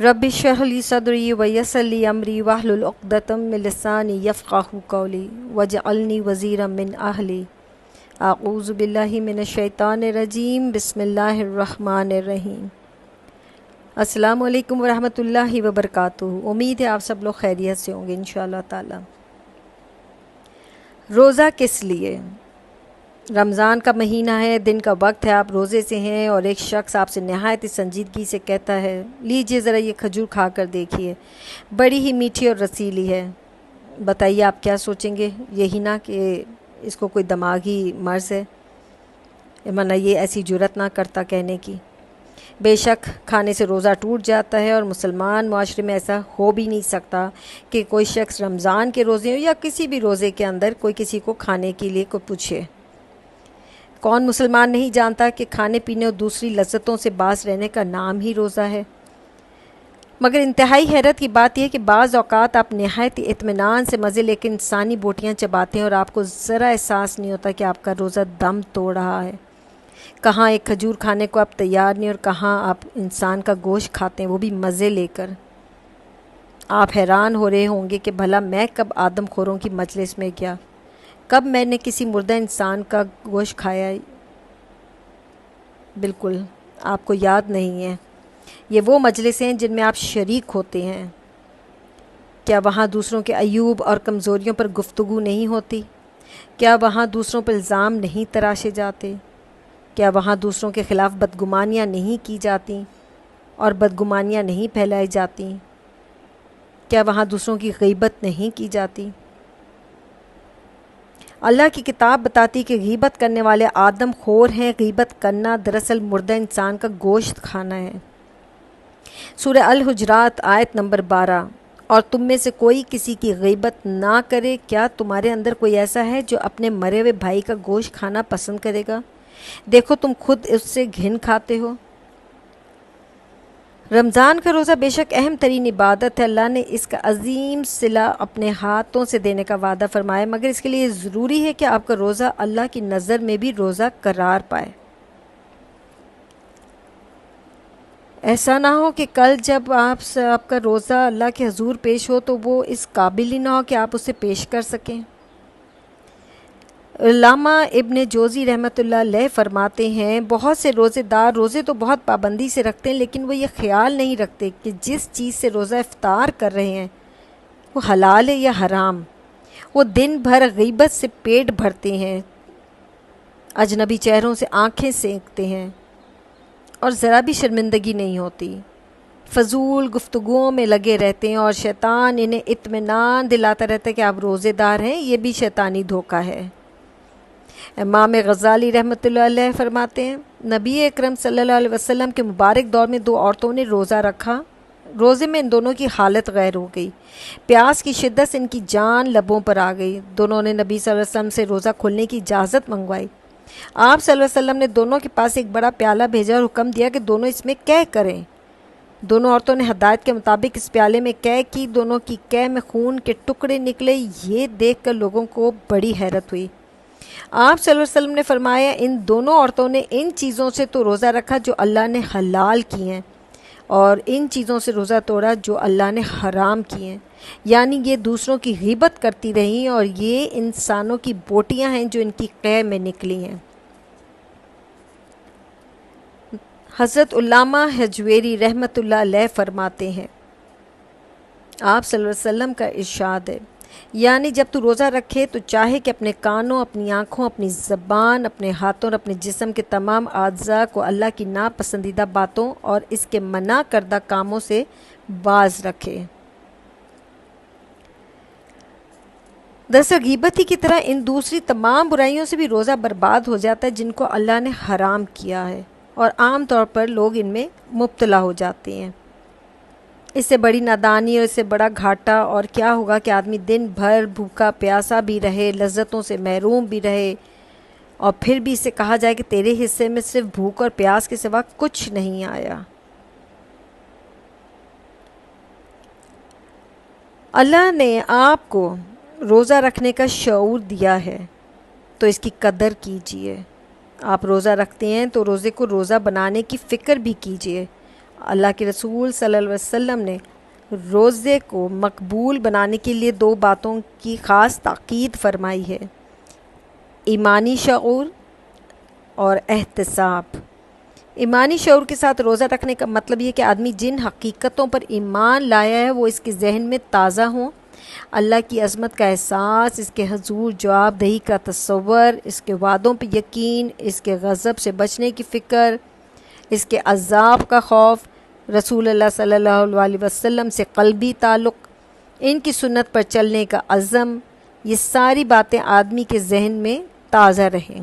Rabbi इश्रह ली सदरी वयस्सिर ली अमरी वहलुल उक़दतम मिन लिसानी यफ़क़हू क़ौली वजअलनी वज़ीरम मिन अहली अऊज़ु बिल्लाहि मिनश शैतानिर रजीम बिस्मिल्लाहिर रहमानिर रहीम। अस्सलामु अलैकुम वरहमतुल्लाहि वबरकातुहू। उम्मीद है आप सब लोग खैरियत से होंगे इंशाअल्लाह ताला। रोज़ा किस लिए? रमज़ान का महीना है, दिन का वक्त है, आप रोज़े से हैं और एक शख्स आपसे नहायत संजीदगी से कहता है लीजिए ज़रा ये खजूर खा कर देखिए, बड़ी ही मीठी और रसीली है। बताइए आप क्या सोचेंगे? यही ना कि इसको कोई दिमागी मर्ज़ है, वरना ये ऐसी जुर्रत ना करता कहने की। बेशक खाने से रोज़ा टूट जाता है और मुसलमान माशरे में ऐसा हो भी नहीं सकता कि कोई शख्स रमज़ान के रोज़े या किसी भी रोज़े के अंदर कोई किसी को खाने के लिए को पूछे। कौन मुसलमान नहीं जानता कि खाने पीने और दूसरी लज्जतों से बाज रहने का नाम ही रोज़ा है। मगर इंतहाई हैरत की बात यह है कि बाज़ औक़ात आप नहायत इत्मीनान से मज़े लेकर इंसानी बोटियाँ चबाते हैं और आपको ज़रा एहसास नहीं होता कि आपका रोज़ा दम तोड़ रहा है। कहाँ एक खजूर खाने को आप तैयार नहीं और कहाँ आप इंसान का गोश्त खाते हैं, वो भी मज़े लेकर। आप हैरान हो रहे होंगे कि भला मैं कब आदमखोरों की मजलिस में गया, कब मैंने किसी मुर्दा इंसान का गोश्त खाया। बिल्कुल आपको याद नहीं है। ये वो मजलिसें हैं जिनमें आप शरीक होते हैं। क्या वहाँ दूसरों के अयूब और कमज़ोरियों पर गुफ्तगू नहीं होती? क्या वहाँ दूसरों पर इल्ज़ाम नहीं तराशे जाते? क्या वहाँ दूसरों के ख़िलाफ़ बदगुमानियाँ नहीं की जाती और बदगुमानियाँ नहीं फैलाई जाती? क्या वहाँ दूसरों की ग़ीबत नहीं की जाती? अल्लाह की किताब बताती कि गीबत करने वाले आदम खोर हैं। गीबत करना दरअसल मुर्दा इंसान का गोश्त खाना है। सूरह अल हुजरात आयत नंबर 12। और तुम में से कोई किसी की गीबत ना करे। क्या तुम्हारे अंदर कोई ऐसा है जो अपने मरे हुए भाई का गोश्त खाना पसंद करेगा? देखो तुम खुद उससे घिन खाते हो। रमज़ान का रोज़ा बेशक अहम तरीन इबादत है। अल्लाह ने इसका अजीम सिला अपने हाथों से देने का वादा फरमाया, मगर इसके लिए ज़रूरी है कि आपका रोज़ा अल्लाह की नज़र में भी रोज़ा करार पाए। ऐसा ना हो कि कल जब आपका रोज़ा अल्लाह के हजूर पेश हो तो वो इस काबिल ही ना हो कि आप उसे पेश कर सकें। अल्लामा इब्न जोज़ी रहमतुल्लाह अलैह फरमाते हैं, बहुत से रोज़ेदार रोज़े तो बहुत पाबंदी से रखते हैं, लेकिन वो ये ख्याल नहीं रखते कि जिस चीज़ से रोज़ा इफ्तार कर रहे हैं वो हलाल है या हराम। वो दिन भर गीबत से पेट भरते हैं, अजनबी चेहरों से आंखें सेंकते हैं और ज़रा भी शर्मिंदगी नहीं होती। फजूल गुफ्तगुओं में लगे रहते हैं और शैतान इन्हें इत्मीनान दिलाता रहता है कि आप रोज़ेदार हैं। ये भी शैतानी धोखा है। इमाम गज़ाली रहमतुल्लाह अलैह फरमाते हैं, नबी अकरम सल्लल्लाहु अलैहि वसल्लम के मुबारक दौर में दो औरतों ने रोज़ा रखा। रोज़े में इन दोनों की हालत गैर हो गई। प्यास की शिद्दत से इनकी जान लबों पर आ गई। दोनों ने नबी सल्लल्लाहु अलैहि वसल्लम से रोज़ा खोलने की इजाज़त मंगवाई। आप सल्लल्लाहु अलैहि वसल्लम ने दोनों के पास एक बड़ा प्याला भेजा और हुक्म दिया कि दोनों इसमें कै करें। दोनों औरतों ने हदायत के मुताबिक इस प्याले में कै की। दोनों की कै में खून के टुकड़े निकले। ये देख कर लोगों को बड़ी हैरत हुई। आप सल्लल्लाहु अलैहि वसल्लम ने फरमाया, इन दोनों औरतों ने इन चीज़ों से तो रोज़ा रखा जो अल्लाह ने हलाल की हैं, और इन चीज़ों से रोज़ा तोड़ा जो अल्लाह ने हराम किए हैं। यानी ये दूसरों की गीबत करती रहीं और ये इंसानों की बोटियां हैं जो इनकी कै में निकली हैं। हज़रत उल्लामा हजवेरी रहमतुल्लाह अलैह फरमाते हैं, आप सल्लल्लाहु अलैहि वसल्लम का इरशाद है, यानी जब तू रोज़ा रखे तो चाहे कि अपने कानों, अपनी आँखों, अपनी ज़बान, अपने हाथों और अपने जिस्म के तमाम आज़ा को अल्लाह की नापसंदीदा बातों और इसके मना करदा कामों से बाज रखे। दरअसल गीबत ही की तरह इन दूसरी तमाम बुराइयों से भी रोज़ा बर्बाद हो जाता है जिनको अल्लाह ने हराम किया है, और आम तौर पर लोग इनमें मुब्तला हो जाते हैं। इससे बड़ी नादानी और इससे बड़ा घाटा और क्या होगा कि आदमी दिन भर भूखा प्यासा भी रहे, लज्जतों से महरूम भी रहे, और फिर भी इसे कहा जाए कि तेरे हिस्से में सिर्फ भूख और प्यास के सिवा कुछ नहीं आया। अल्लाह ने आपको रोज़ा रखने का शऊर दिया है तो इसकी कदर कीजिए। आप रोज़ा रखते हैं तो रोज़े को रोज़ा बनाने की फ़िक्र भी कीजिए। اللہ کے رسول صلی اللہ علیہ وسلم نے روزے کو مقبول بنانے کے لیے 2 باتوں کی خاص تاکید فرمائی ہے: ایمانی شعور اور احتساب۔ ایمانی شعور کے ساتھ روزہ رکھنے کا مطلب یہ کہ آدمی جن حقیقتوں پر ایمان لایا ہے وہ اس کے ذہن میں تازہ ہوں۔ اللہ کی عظمت کا احساس، اس کے حضور جواب دہی کا تصور، اس کے وعدوں پہ یقین، اس کے غضب سے بچنے کی فکر، اس کے عذاب کا خوف، رسول اللہ صلی اللہ علیہ وسلم سے قلبی تعلق، ان کی سنت پر چلنے کا عزم، یہ ساری باتیں آدمی کے ذہن میں تازہ رہیں۔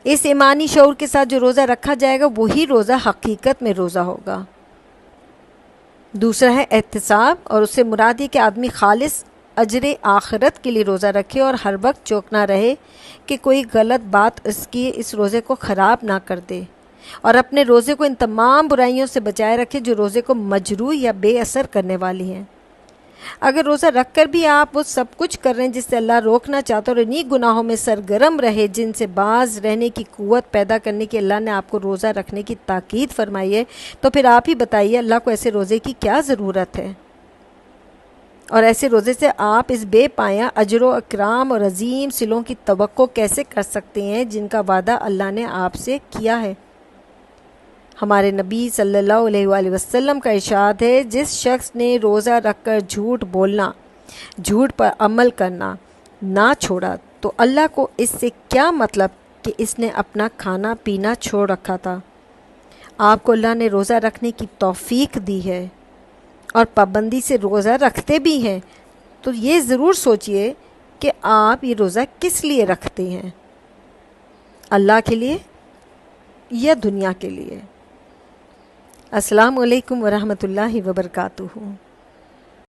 اس ایمانی شعور کے ساتھ جو روزہ رکھا جائے گا وہی روزہ حقیقت میں روزہ ہوگا۔ دوسرا ہے احتساب، اور اس سے مراد یہ کہ آدمی خالص اجر آخرت کے لیے روزہ رکھے اور ہر وقت چوکنا رہے کہ کوئی غلط بات اس روزے کو خراب نہ کر دے، اور اپنے روزے کو ان تمام برائیوں سے بچائے رکھے جو روزے کو مجروح یا بے اثر کرنے والی ہیں۔ اگر روزہ رکھ کر بھی آپ وہ سب کچھ کر رہے ہیں جس سے اللہ روکنا چاہتا ہے اور انہی گناہوں میں سرگرم رہے جن سے باز رہنے کی قوت پیدا کرنے کی اللہ نے آپ کو روزہ رکھنے کی تاکید فرمائی ہے، تو پھر آپ ہی بتائیے اللہ کو ایسے روزے کی کیا ضرورت ہے؟ اور ایسے روزے سے آپ اس بے پایہ اجر و اکرام اور عظیم صلوں کی توقع کیسے کر سکتے ہیں جن کا وعدہ اللہ نے آپ سے کیا ہے؟ ہمارے نبی صلی اللہ علیہ وآلہ وسلم کا ارشاد ہے، جس شخص نے روزہ رکھ کر جھوٹ بولنا، جھوٹ پر عمل کرنا نہ چھوڑا تو اللہ کو اس سے کیا مطلب کہ اس نے اپنا کھانا پینا چھوڑ رکھا تھا۔ آپ کو اللہ نے روزہ رکھنے کی توفیق دی ہے اور پابندی سے روزہ رکھتے بھی ہیں، تو یہ ضرور سوچئے کہ آپ یہ روزہ کس لیے رکھتے ہیں، اللہ کے لیے یا دنیا کے لیے؟ السلام علیکم ورحمۃ اللہ وبرکاتہ۔